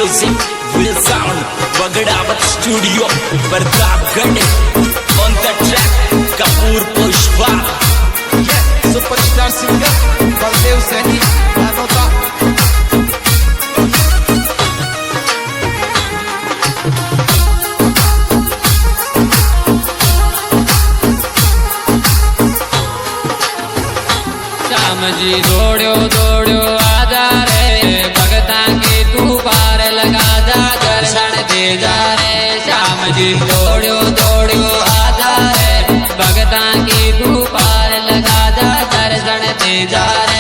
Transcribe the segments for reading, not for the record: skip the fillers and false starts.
Music will sound Bagadavat Studio Pratapgarh. On the track Kapoor Pushpa. Yeah, superstar singer Baldev Saini. Anota. Shyam ji दौड़ो दौड़ो आजा रे, भगता की तू पार लगा जा, दर्शन दे जा रे। श्याम जी दौड़ो दौड़ो आजा रे, भगता की तू पार लगा जा, दर्शन दे जा रे।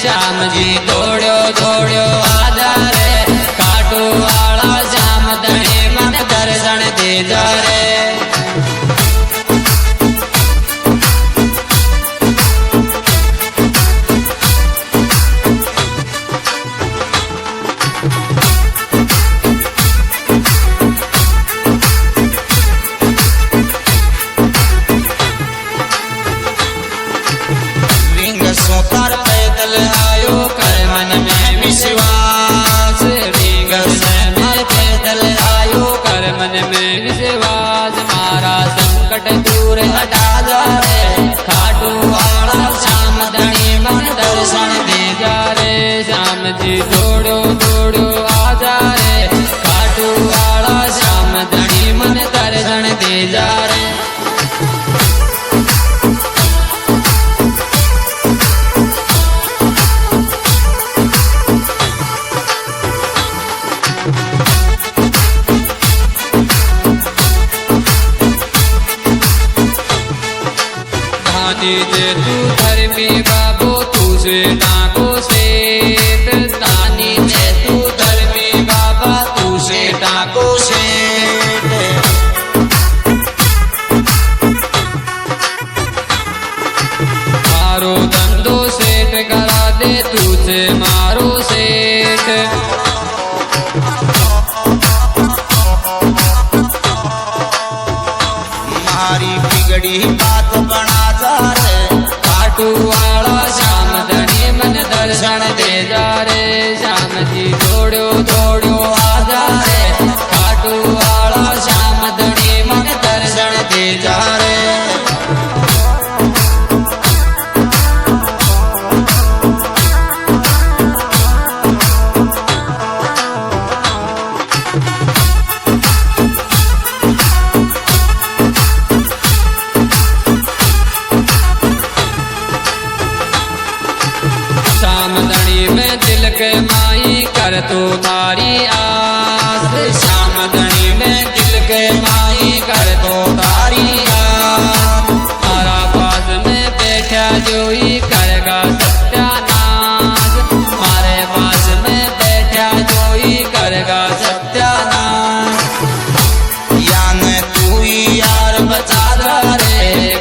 श्याम जी दौड़ो दौड़ो आजा रे, काटो वाला श्याम धनी मन दर्शन दे जा रे। रिंग सोतार पैदल आयो कर मन में विश्वास। रिंग में पैदल आयो कर मन में विश्वास, मारा संकट दूर हटा जा रे। खाटू वाला श्याम धनी मन दर्शन दे जा रे। श्याम जी दौड़ो दौड़ो आजा रे, खाटू वाला श्याम धनी मन दर्शन दे जा रे। धानी जे तू धर्मी बाबू तू से टाको सेठ। धानी जे तू धर्मी बाबा तू से टाको सेठ। मारो धंधो सेठ करा दे तू से मारो सेठ। मारी बिगड़ी बात बना जा रे। खाटू वाला श्याम धनी मन दर्शन दे जा रे। श्याम जी दौड़ो दौड़ो आजा रे, खाटू वाला श्याम धनी मन दर्शन दे जा रे। श्याम धनी में दिल के माई कर तो तारी आस। श्याम धनी में दिल के माई कर तो तारी आस। तारा पास में बैठा जोई करेगा सत्यानाश। हमारे पास में बैठा जोई करेगा सत्यानाश। यान तू ही यार बचा जा रे।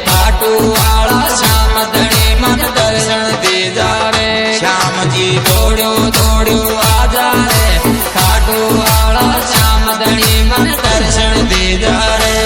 खाटू वाला श्याम धनी मन दर्शन दे जा रे। श्याम जी दौड़ो दौड़ो आजा रे, खाटू वाला श्याम धनी मन दर्शन दे जा रे।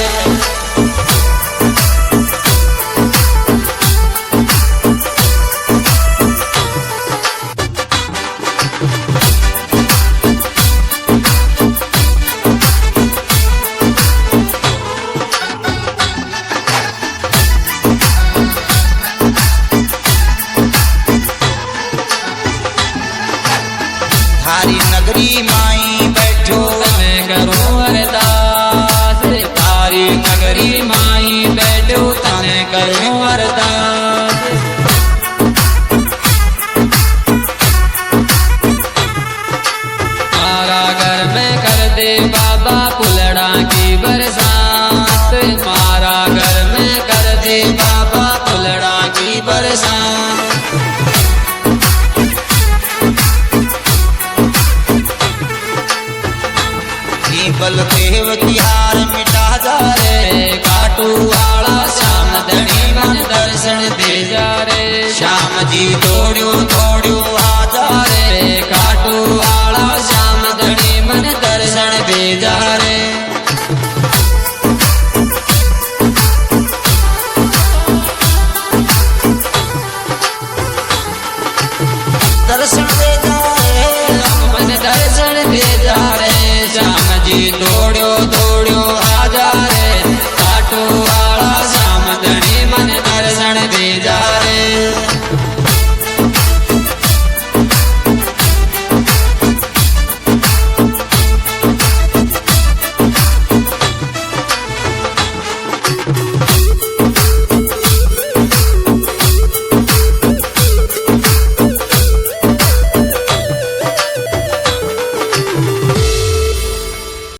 थारी नगरी माई